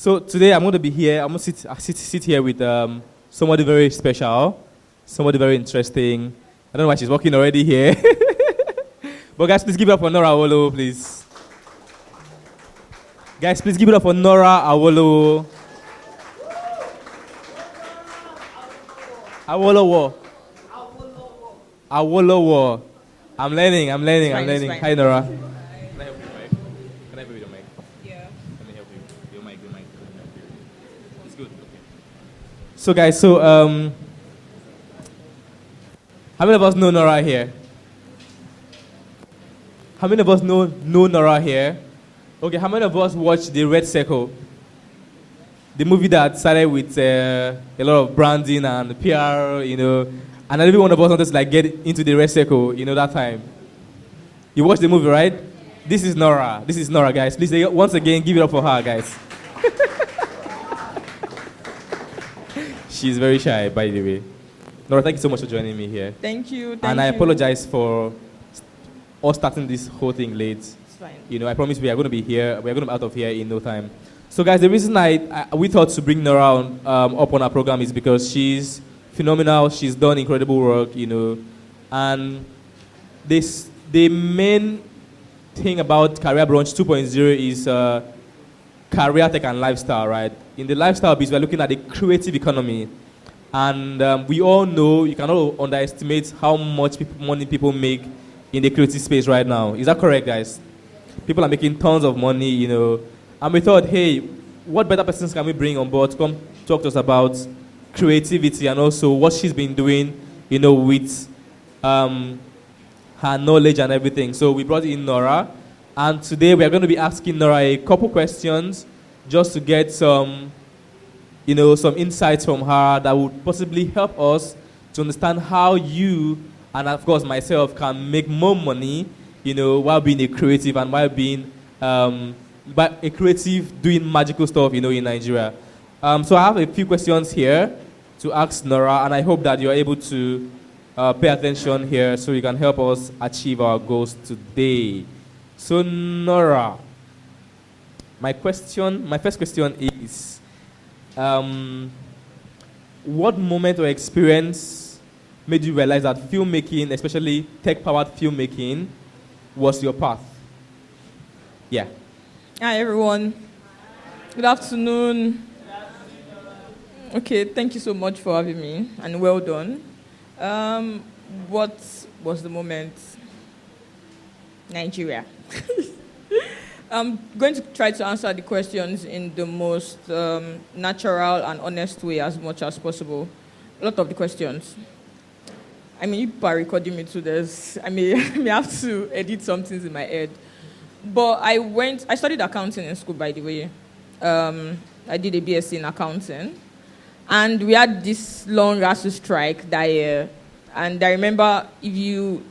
So today I'm going to be here. I'm going to sit here with somebody very special, somebody very interesting. I don't know why she's walking already here. But guys, please give it up for Nora Awolowo, please. Guys, please give it up for Nora Awolowo. Awolowo. Awolowo. I'm learning. Hi, Nora. Can I help you, Mike? Can I help you with your mic? Yeah. Let me help you. Your mic. It's good. Okay. So, guys, how many of us know Nora here? How many of us know Nora here? Okay, how many of us watched The Red Circle? The movie that started with a lot of branding and PR, and every one of us wanted to get into The Red Circle, that time. You watched the movie, right? This is Nora, guys. Please, once again, give it up for her, guys. She's very shy, by the way. Nora, thank you so much for joining me here. Thank you. And I apologize for us starting this whole thing late. It's fine. I promise we are going to be here. We are going to be out of here in no time. So, guys, the reason we thought to bring Nora up on our program is because she's phenomenal. She's done incredible work, and the main thing about Career Brunch 2.0 is career tech and lifestyle, right? In the lifestyle business, we're looking at the creative economy. And we all know, you cannot underestimate how much money people make in the creative space right now. Is that correct, guys? People are making tons of money, And we thought, hey, what better persons can we bring on board to come talk to us about creativity and also what she's been doing, with her knowledge and everything. So we brought in Nora. And today we are going to be asking Nora a couple questions just to get some insights from her that would possibly help us to understand how you and, of course, myself can make more money, while being a creative and while being a creative doing magical stuff, in Nigeria. So I have a few questions here to ask Nora, and I hope that you're able to pay attention here so you can help us achieve our goals today. So, Nora, my first question is, what moment or experience made you realize that filmmaking, especially tech-powered filmmaking, was your path? Yeah. Hi, everyone. Good afternoon. Okay, thank you so much for having me, and well done. What was the moment? Nigeria. I'm going to try to answer the questions in the most natural and honest way as much as possible. A lot of the questions. You are recording me to this. I may have to edit some things in my head. But I studied accounting in school, by the way. I did a BSc in accounting. And we had this long ASU strike that year. And I remember, if you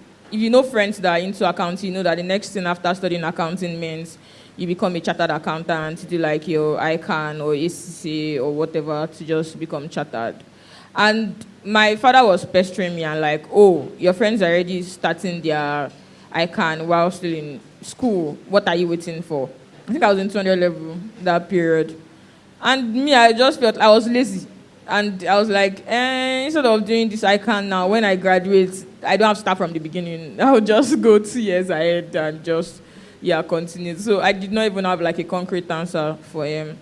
know friends that are into accounting, you know that the next thing after studying accounting means you become a chartered accountant, do like your ICANN or ACC or whatever to just become chartered. And my father was pestering me and your friends are already starting their ICANN while still in school. What are you waiting for? I think I was in 200 level that period. And me, I just felt I was lazy. And I was like, instead of doing this ICANN now, when I graduate, I don't have to start from the beginning. I'll just go 2 years ahead and just, continue. So I did not even have a concrete answer for him.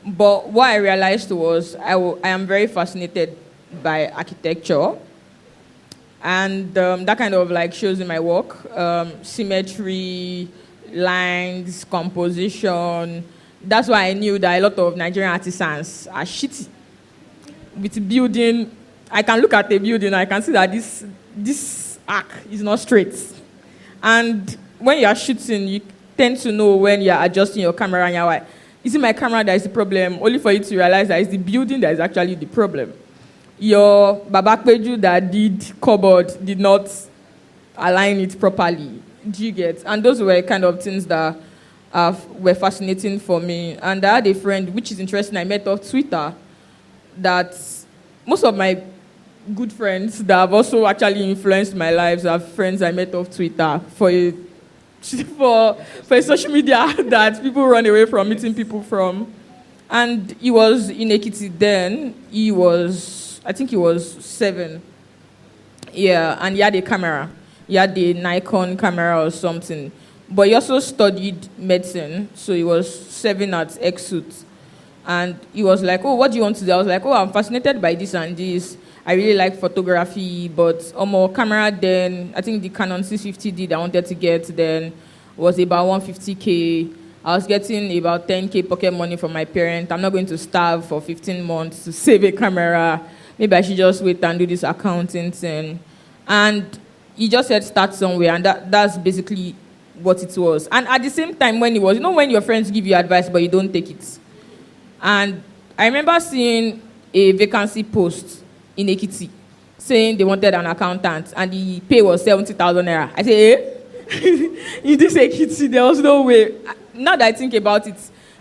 But what I realized was I am very fascinated by architecture. And that kind of shows in my work. Symmetry, lines, composition. That's why I knew that a lot of Nigerian artisans are shitty. With building, I can look at a building, I can see that this arc is not straight. And when you are shooting, you tend to know when you are adjusting your camera and you're like, is it my camera that is the problem? Only for you to realize that it's the building that is actually the problem. Your Babakpeju that did cupboard did not align it properly. Do you get? And those were kind of things that were fascinating for me. And I had a friend, which is interesting, I met off Twitter, that most of my good friends that have also actually influenced my lives are friends I met off Twitter for a social media that people run away from meeting people from. And he was in Ekiti then. I think he was 7. Yeah, and he had a camera. He had a Nikon camera or something. But he also studied medicine, so he was 7 at Exut. And he was like, oh, what do you want to do? I was like, oh, I'm fascinated by this and this. I really like photography, but more camera then, I think the Canon 650D that I wanted to get then was about 150K. I was getting about 10K pocket money from my parents. I'm not going to starve for 15 months to save a camera. Maybe I should just wait and do this accounting thing. And he just said start somewhere, and that's basically what it was. And at the same time, when it was, when your friends give you advice but you don't take it. And I remember seeing a vacancy post in Ekiti saying they wanted an accountant, and the pay was 70,000 naira. I said, in this Ekiti, there was no way. Now that I think about it,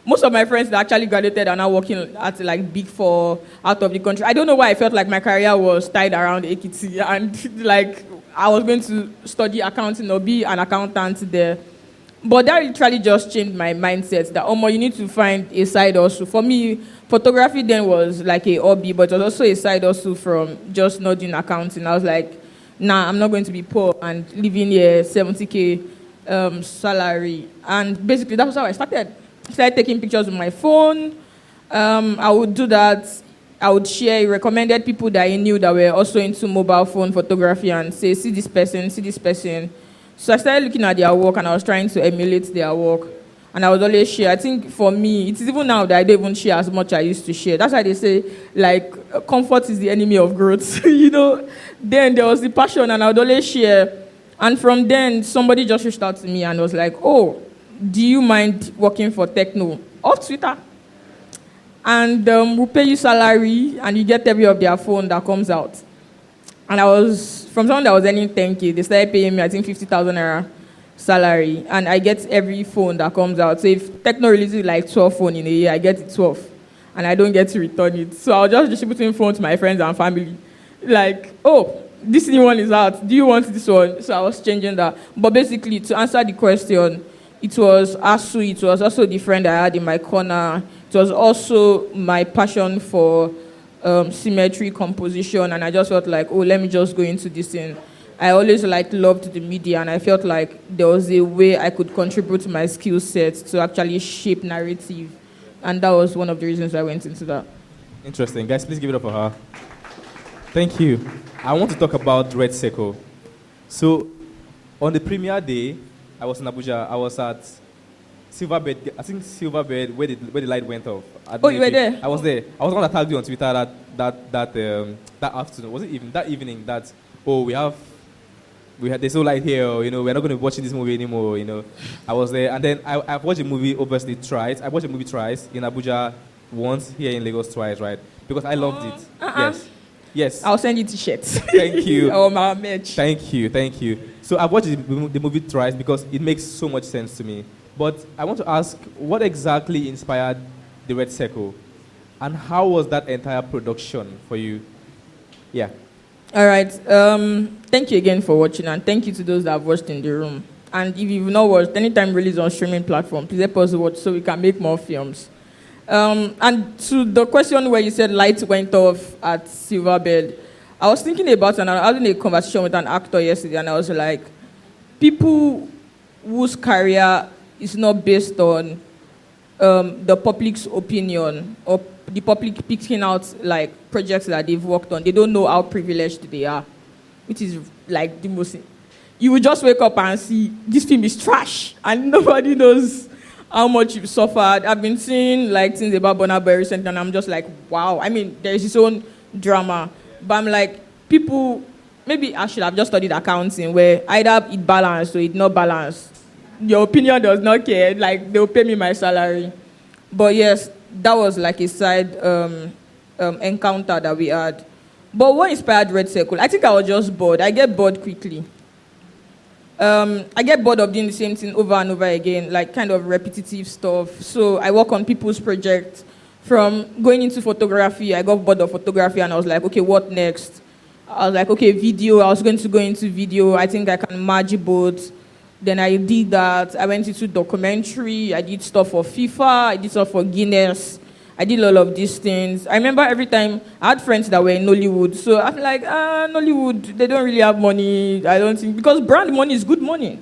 most of my friends that actually graduated are now working at like Big Four out of the country. I don't know why I felt like my career was tied around Ekiti, and like I was going to study accounting or be an accountant there. But that literally just changed my mindset that, you need to find a side hustle. For me, photography then was like a hobby, but it was also a side hustle from just not doing accounting. I was like, nah, I'm not going to be poor and living here 70K salary. And basically, that was how I started. I started taking pictures with my phone. I would do that. I would share, recommended people that I knew that were also into mobile phone photography and say, see this person, see this person. So I started looking at their work and I was trying to emulate their work. And I would always share. I think for me, it's even now that I don't even share as much as I used to share. That's why they say, like, comfort is the enemy of growth. Then there was the passion and I would always share. And from then, somebody just reached out to me and was like, oh, do you mind working for Techno? Off Twitter. And we'll pay you salary and you get every of their phone that comes out. And I was, from someone that was earning 10K, they started paying me, I think, 50,000 naira salary. And I get every phone that comes out. So if Techno releases like 12 phones in a year, I get it 12. And I don't get to return it. So I'll just distribute phones to my friends and family. Like, oh, this new one is out. Do you want this one? So I was changing that. But basically, to answer the question, it was ASU. It was also the friend I had in my corner. It was also my passion for symmetry, composition, and I just felt like, oh, let me just go into this thing. I always loved the media, and I felt like there was a way I could contribute to my skill set to actually shape narrative, and that was one of the reasons I went into that. Interesting. Guys, please give it up for her. Thank you. I want to talk about Red Circle. So, on the premiere day, I was in Abuja. I was at Silverbird, I think Silverbird, where the light went off. Oh, you were there? I was there. I was the one that tagged you on Twitter that afternoon. Was it even that evening that, we had there's no light here, we're not going to be watching this movie anymore, I was there. And then I've watched the movie obviously twice. I watched the movie twice, in Abuja once, here in Lagos twice, right? Because I loved it. Yes. I'll send you t-shirts. Thank you. My merch. Thank you. So I've watched the movie twice because it makes so much sense to me. But I want to ask, what exactly inspired the Red Circle? And how was that entire production for you? Yeah. All right. Thank you again for watching, and thank you to those that have watched in the room. And if you've not watched, anytime released on streaming platform, please help us watch so we can make more films. And to the question where you said light went off at Silverbird, I was thinking about, and I was having a conversation with an actor yesterday, and I was like, people whose career is not based on the public's opinion or the public picking out like projects that they've worked on. They don't know how privileged they are, which is like the most. You will just wake up and see this film is trash, and nobody knows how much you've suffered. I've been seeing like things about Burna Boy recently, and I'm just like, wow. I mean, there is its own drama, but I'm like, people. Maybe I should have just studied accounting, where either it balanced or it not balanced. Your opinion does not care. Like, they'll pay me my salary. But yes, that was like a side encounter that we had. But what inspired Red Circle? I think I was just bored. I get bored quickly. I get bored of doing the same thing over and over again, like kind of repetitive stuff. So I work on people's projects. From going into photography, I got bored of photography and I was like, okay, what next? I was like, okay, video. I was going to go into video. I think I can merge both. Then I did that. I went into documentary. I did stuff for FIFA. I did stuff for Guinness. I did all of these things. I remember every time I had friends that were in Nollywood. So I'm like, Nollywood, they don't really have money. I don't think, because brand money is good money.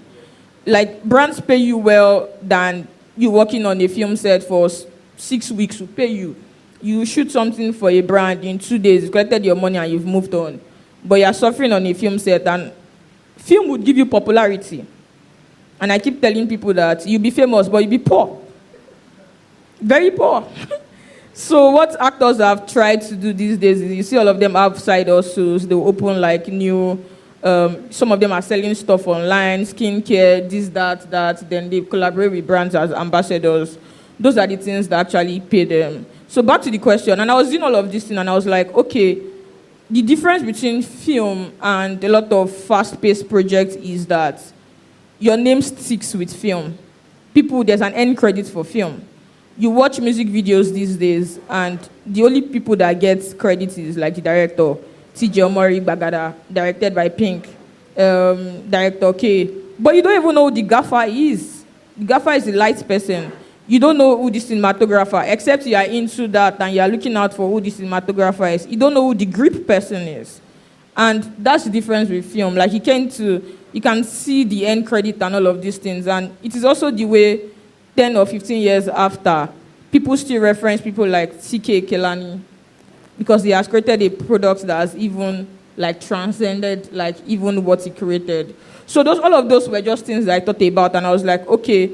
Like, brands pay you well than you working on a film set for 6 weeks to pay you. You shoot something for a brand in 2 days, you collected your money and you've moved on. But you're suffering on a film set, and film would give you popularity. And I keep telling people that you'll be famous, but you'll be poor. Very poor. So what actors have tried to do these days is, you see all of them have side hustles. They will open like new, some of them are selling stuff online, skincare, this, that. Then they collaborate with brands as ambassadors. Those are the things that actually pay them. So back to the question, and I was doing all of this thing, and I was like, okay, the difference between film and a lot of fast-paced projects is that your name sticks with film. There's an end credit for film. You watch music videos these days, and the only people that get credit is like the director, T.J. Omori Bagada, directed by Pink, director K. But you don't even know who the gaffer is. The gaffer is the lights person. You don't know who the cinematographer, except you are into that and you are looking out for who the cinematographer is. You don't know who the grip person is. And that's the difference with film. Like, you can see the end credit and all of these things. And it is also the way 10 or 15 years after, people still reference people like C.K. Kelani, because he has created a product that has even like transcended like even what he created. So all of those were just things that I thought about, and I was like, okay,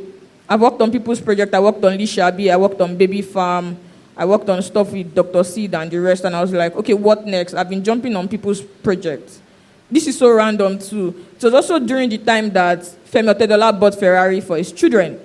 I've worked on people's project. I worked on Lee Shabi, I worked on Baby Farm, I worked on stuff with Dr. Seed and the rest, and I was like, okay, what next? I've been jumping on people's projects. This is so random too. It was also during the time that Femi Otedola bought Ferrari for his children.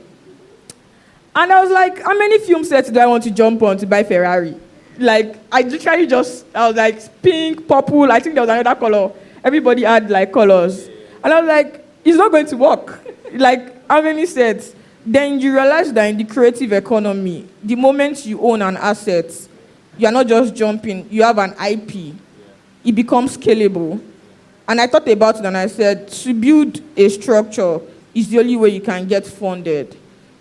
And I was like, how many film sets do I want to jump on to buy Ferrari? Like, I was like, pink, purple, I think there was another color. Everybody had like colors. And I was like, it's not going to work. Like, how many sets? Then you realize that in the creative economy, the moment you own an asset, you are not just jumping, you have an IP. It becomes scalable. And I thought about it and I said, to build a structure is the only way you can get funded.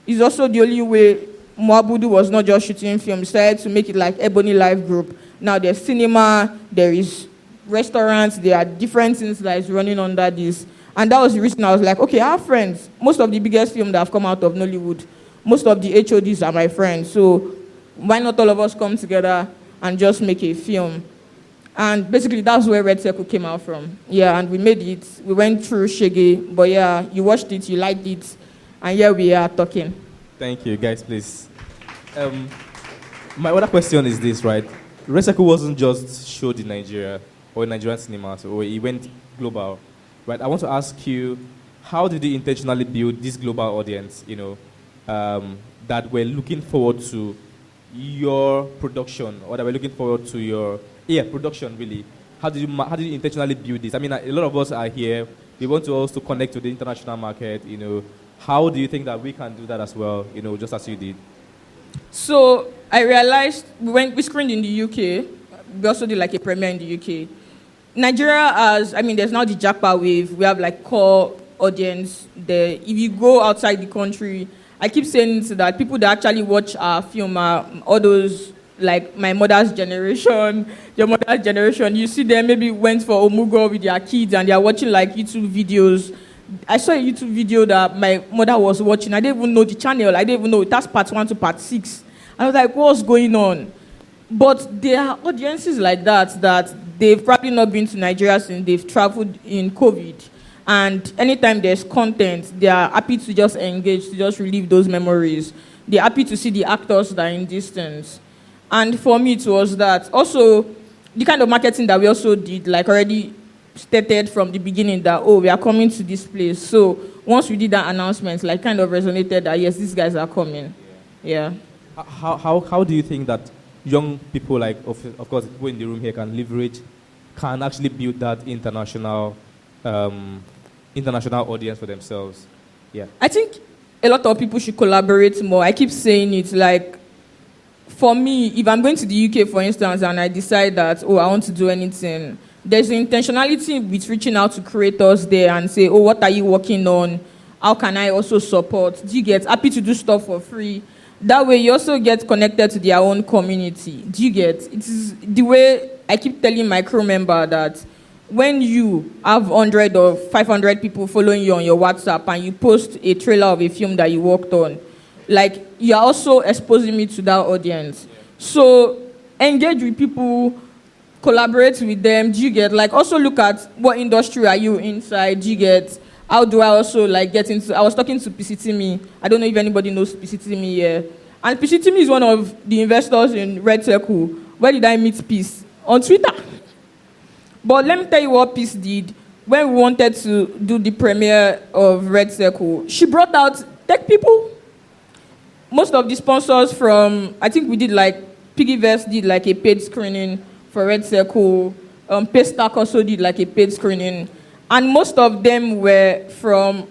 It's also the only way Mwabudu was not just shooting film. He started to make it like Ebony Life Group. Now there's cinema, there is restaurants, there are different things that is running under this. And that was the reason I was like, okay, I have friends. Most of the biggest films that have come out of Nollywood, most of the HODs are my friends. So why not all of us come together and just make a film? And basically, that's where Red Circle came out from. Yeah, and we made it. We went through Shege, but yeah, you watched it, you liked it, and here we are talking. Thank you, guys, please. My other question is this, right? Red Circle wasn't just showed in Nigeria or in Nigerian cinemas, or it went global, right? I want to ask you, how did you intentionally build this global audience, that were looking forward to your production, or that were looking forward to your production, really? How did you intentionally build this? I mean, a lot of us are here. We want to also connect to the international market, How do you think that we can do that as well, just as you did? So I realized we screened in the UK. We also did like a premiere in the UK. Nigeria there's now the Jackpot wave. We have like core audience there. If you go outside the country, I keep saying that people that actually watch our film are all those, like my mother's generation, your mother's generation. You see them maybe went for Omugo with their kids and they are watching like YouTube videos. I saw a YouTube video that my mother was watching. I didn't even know the channel. I didn't even know it. That's part 1 to part 6. I was like, what's going on? But there are audiences like that they've probably not been to Nigeria since they've traveled in COVID. And anytime there's content, they are happy to just engage, to just relive those memories. They're happy to see the actors that are in distance. And for me, it was that. Also, the kind of marketing that we also did, like already stated from the beginning that, we are coming to this place. So once we did that announcement, like kind of resonated that, yes, these guys are coming. Yeah. How do you think that young people, like, of course, people in the room here can actually build that international audience for themselves? Yeah. I think a lot of people should collaborate more. I keep saying it, like, for me, if I'm going to the UK, for instance, and I decide that, I want to do anything, there's intentionality with reaching out to creators there and say, what are you working on? How can I also support? Do you get happy to do stuff for free? That way, you also get connected to their own community. Do you get? It is the way I keep telling my crew member that when you have 100 or 500 people following you on your WhatsApp and you post a trailer of a film that you worked on, like, you're also exposing me to that audience. So engage with people, collaborate with them. Do you get? Like, also look at what industry are you inside. Do you get? How do I also like get into? I was talking to PCTME. I don't know if anybody knows PCTME here. And PCTME is one of the investors in Red Circle. Where did I meet Peace? On Twitter. But let me tell you what Peace did when we wanted to do the premiere of Red Circle. She brought out tech people. Most of the sponsors from, I think we did like, Piggyverse did like a paid screening for Red Circle. Paystack also did like a paid screening. And most of them were from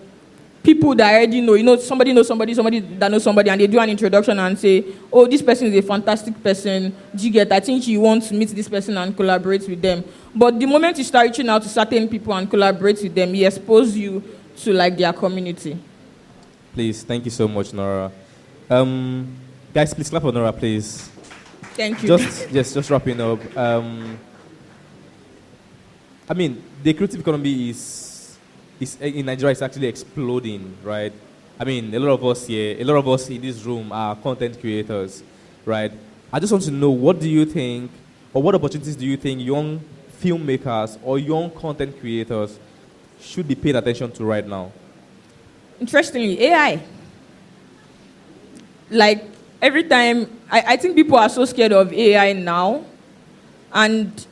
people that I already know. You know, somebody knows somebody, somebody that knows somebody, and they do an introduction and say, oh, this person is a fantastic person. Do you get? I think you want to meet this person and collaborate with them. But the moment you start reaching out to certain people and collaborate with them, he exposes you to like their community. Please, thank you so much, Nora. Guys, please clap for Nora, please. Thank you. Just wrapping up. I mean, the creative economy is in Nigeria is actually exploding, right? I mean, a lot of us in this room are content creators, right? I just want to know, what do you think, or what opportunities do you think young filmmakers or young content creators should be paying attention to right now? Interestingly, AI. Like, every time, I think people are so scared of AI now, and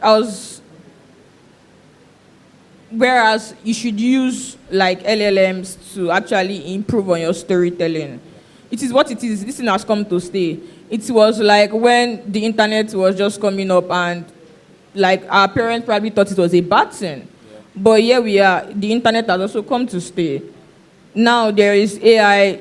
whereas you should use like LLMs to actually improve on your storytelling. It is what it is. This thing has come to stay. It was like when the internet was just coming up and like our parents probably thought it was a bad thing. Yeah. But here we are. The internet has also come to stay. Now there is AI.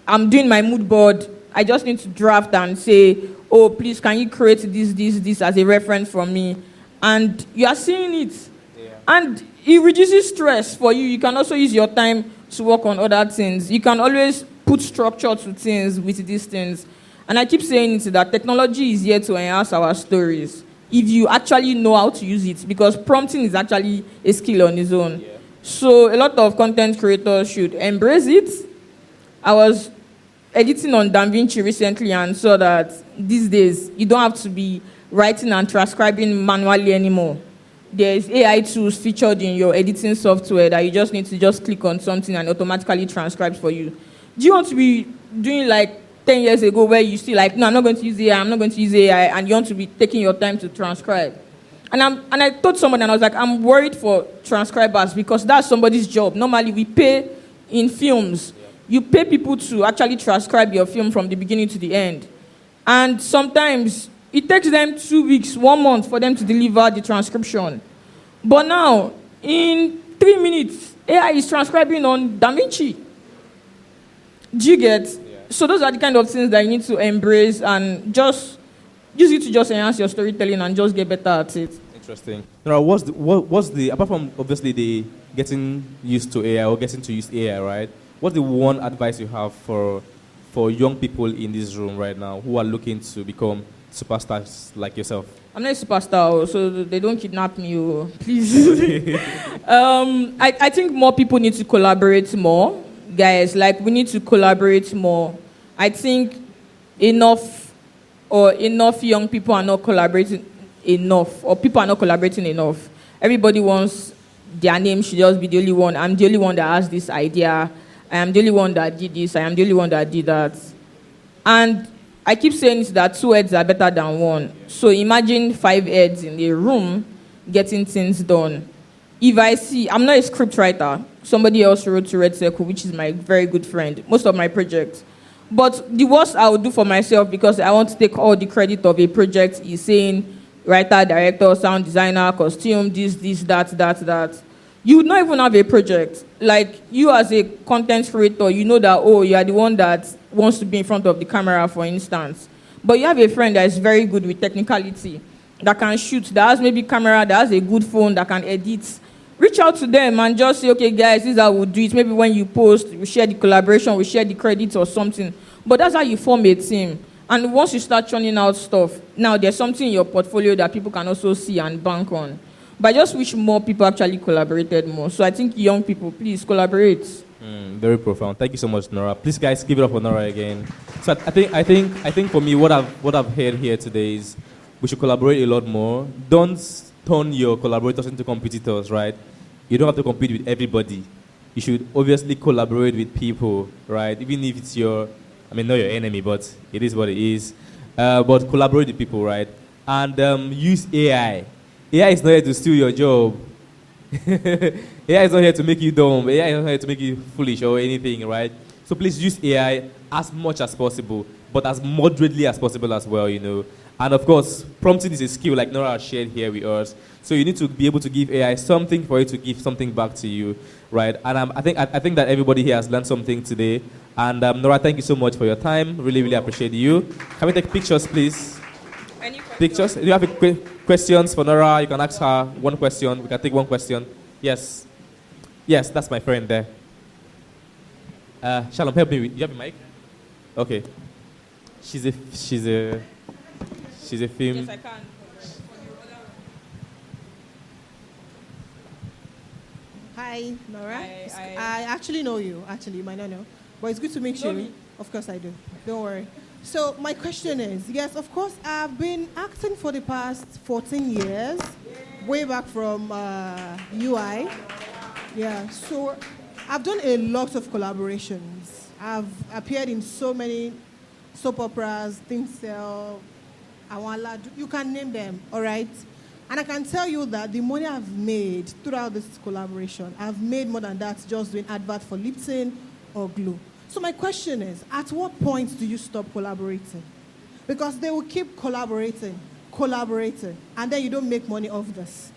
I'm doing my mood board. I just need to draft and say, oh, please, can you create this as a reference for me? And you are seeing it. Yeah. And it reduces stress for you. You can also use your time to work on other things. You can always put structure to things with these things. And I keep saying it, that technology is here to enhance our stories if you actually know how to use it, because prompting is actually a skill on its own. Yeah. So a lot of content creators should embrace it. I was editing on DaVinci recently and saw that these days you don't have to be writing and transcribing manually anymore. There's AI tools featured in your editing software that you just need to just click on something and automatically transcribes for you. Do you want to be doing like 10 years ago where you see like, no, I'm not going to use AI, I'm not going to use AI, and you want to be taking your time to transcribe? And I told someone, and I was like, I'm worried for transcribers because that's somebody's job. Normally we pay in films. You pay people to actually transcribe your film from the beginning to the end. And sometimes it takes them 2 weeks, 1 month for them to deliver the transcription. But now, in 3 minutes, AI is transcribing on DaVinci. Do you get? Yeah. So those are the kind of things that you need to embrace and just use it to just enhance your storytelling and just get better at it. Interesting. Now, what's the apart from obviously the getting used to AI or getting to use AI, right? What's the one advice you have for young people in this room right now who are looking to become superstars like yourself? I'm not a superstar, so they don't kidnap me, please. I think more people need to collaborate more, guys. Like, we need to collaborate more. I think enough young people are not collaborating enough, or people are not collaborating enough. Everybody wants their name should just be the only one. I'm the only one that has this idea. I am the only one that did this. I am the only one that did that. And I keep saying that 2 heads are better than 1. So imagine 5 heads in a room getting things done. If I see, I'm not a script writer. Somebody else wrote to Red Circle, which is my very good friend, most of my projects. But the worst I would do for myself, because I want to take all the credit of a project, is saying writer, director, sound designer, costume, this, that. You would not even have a project. Like, you as a content creator, you know that, oh, you are the one that wants to be in front of the camera, for instance. But you have a friend that is very good with technicality, that can shoot, that has maybe camera, that has a good phone, that can edit. Reach out to them and just say, okay, guys, this is how we'll do it. Maybe when you post, we share the collaboration, we share the credits or something. But that's how you form a team. And once you start churning out stuff, now there's something in your portfolio that people can also see and bank on. But I just wish more people actually collaborated more. So I think young people, please collaborate. Very profound. Thank you so much, Nora. Please, guys, give it up for Nora again. So I think for me, what I've heard here today is we should collaborate a lot more. Don't turn your collaborators into competitors, right? You don't have to compete with everybody. You should obviously collaborate with people, right? Even if it's not your enemy, but it is what it is. But collaborate with people, right? And use AI. AI is not here to steal your job. AI is not here to make you dumb. AI is not here to make you foolish or anything, right? So please use AI as much as possible, but as moderately as possible as well, And of course, prompting is a skill like Nora shared here with us. So you need to be able to give AI something for it to give something back to you, right? And I think that everybody here has learned something today. And Nora, thank you so much for your time. Really, really appreciate you. Can we take pictures, please? Any questions? Pictures? Do you have questions for Nora? You can ask her one question. We can take one question. Yes. Yes, that's my friend there. Shalom, help me. You have a mic? Okay. She's a film. Yes, I can. Hi, Nora. Hi. I actually know you. Actually, you might not know. But it's good to meet you. Me. Of course I do. Don't worry. So my question is, yes, of course, I've been acting for the past 14 years, way back from UI. Yeah, so I've done a lot of collaborations. I've appeared in so many soap operas, Tinsel, Awolowo, you can name them, all right? And I can tell you that the money I've made throughout this collaboration, I've made more than that just doing advert for Lipton or Glow. So my question is, at what point do you stop collaborating? Because they will keep collaborating, and then you don't make money off this.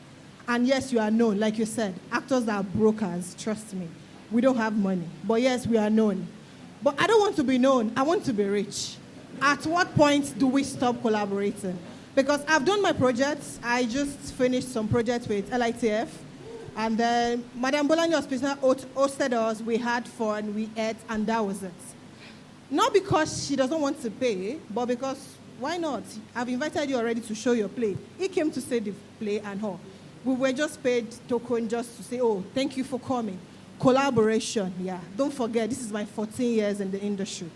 And yes, you are known, like you said, actors are brokers, trust me. We don't have money, but yes, we are known. But I don't want to be known, I want to be rich. At what point do we stop collaborating? Because I've done my projects. I just finished some projects with LITF. And then Madame Bolani Hospital hosted us. We had fun, we ate, and that was it. Not because she doesn't want to pay, but because, why not? I've invited you already to show your play. He came to see the play and all. We were just paid token just to say, oh, thank you for coming. Collaboration, yeah. Don't forget, this is my 14 years in the industry.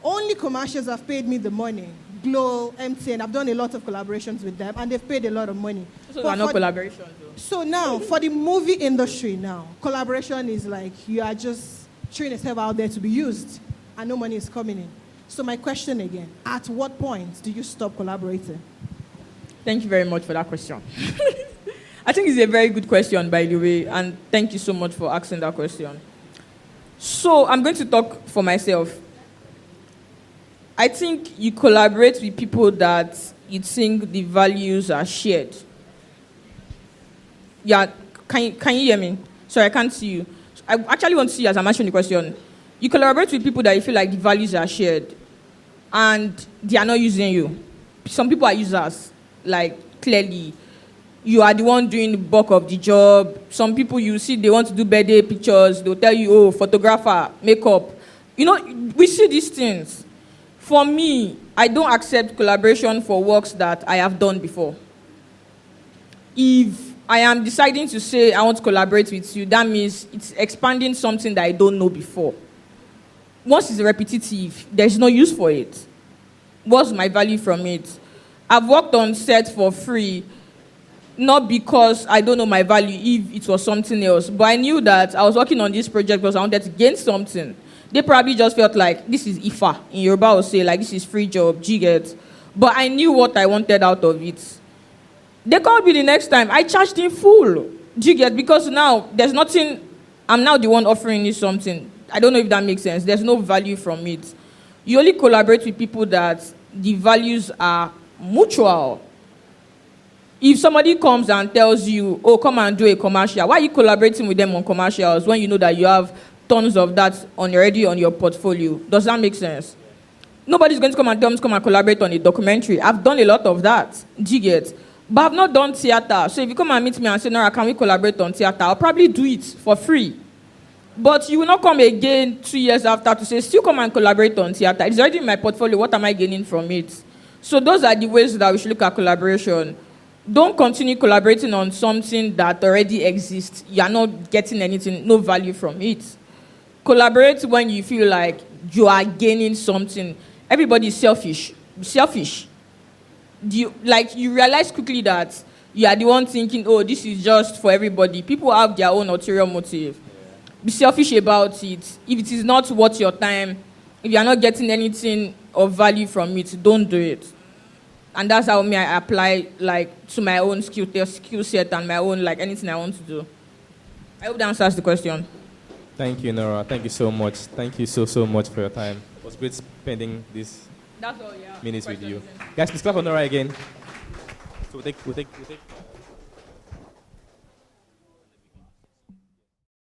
Only commercials have paid me the money. Glow, MTN, I've done a lot of collaborations with them, and they've paid a lot of money. So they are not collaborations, though. So now, for the movie industry now, collaboration is like you are just throwing yourself out there to be used, and no money is coming in. So my question again, at what point do you stop collaborating? Thank you very much for that question. I think it's a very good question, by the way, and thank you so much for asking that question. So I'm going to talk for myself. I think you collaborate with people that you think the values are shared. Yeah, can you hear me? Sorry, I can't see you. I actually want to see you as I'm answering the question. You collaborate with people that you feel like the values are shared, and they are not using you. Some people are users, like clearly. You are the one doing the bulk of the job. Some people you see, they want to do birthday pictures. They'll tell you, oh, photographer, makeup. We see these things. For me, I don't accept collaboration for works that I have done before. If I am deciding to say I want to collaborate with you, that means it's expanding something that I don't know before. Once it's repetitive, there's no use for it. What's my value from it? I've worked on set for free, not because I don't know my value if it was something else, but I knew that I was working on this project because I wanted to gain something. They probably just felt like, this is IFA. In Yoruba, will say, like, this is free job, G-get. But I knew what I wanted out of it. They called me the next time. I charged in full, G-get, because now there's nothing. I'm now the one offering you something. I don't know if that makes sense. There's no value from it. You only collaborate with people that the values are mutual. If somebody comes and tells you, oh, come and do a commercial, why are you collaborating with them on commercials when you know that you have tons of that already on your portfolio? Does that make sense? Nobody's going to come and tell me to come and collaborate on a documentary. I've done a lot of that. Do you get? But I've not done theater. So if you come and meet me and say, Nora, can we collaborate on theater? I'll probably do it for free. But you will not come again 2 years after to say, still come and collaborate on theater. It's already in my portfolio. What am I gaining from it? So those are the ways that we should look at collaboration. Don't continue collaborating on something that already exists. You are not getting anything, no value from it. Collaborate when you feel like you are gaining something. Everybody is selfish. Selfish. You realize quickly that you are the one thinking, oh, this is just for everybody. People have their own ulterior motive. Be selfish about it. If it is not worth your time, if you are not getting anything of value from it, don't do it. And that's how I apply to my own skill set and my own anything I want to do. I hope that answers the question. Thank you, Nora. Thank you so much. Thank you so much for your time. It was great spending this That's all, yeah. minutes with you. Guys, please clap for Nora again. So we'll take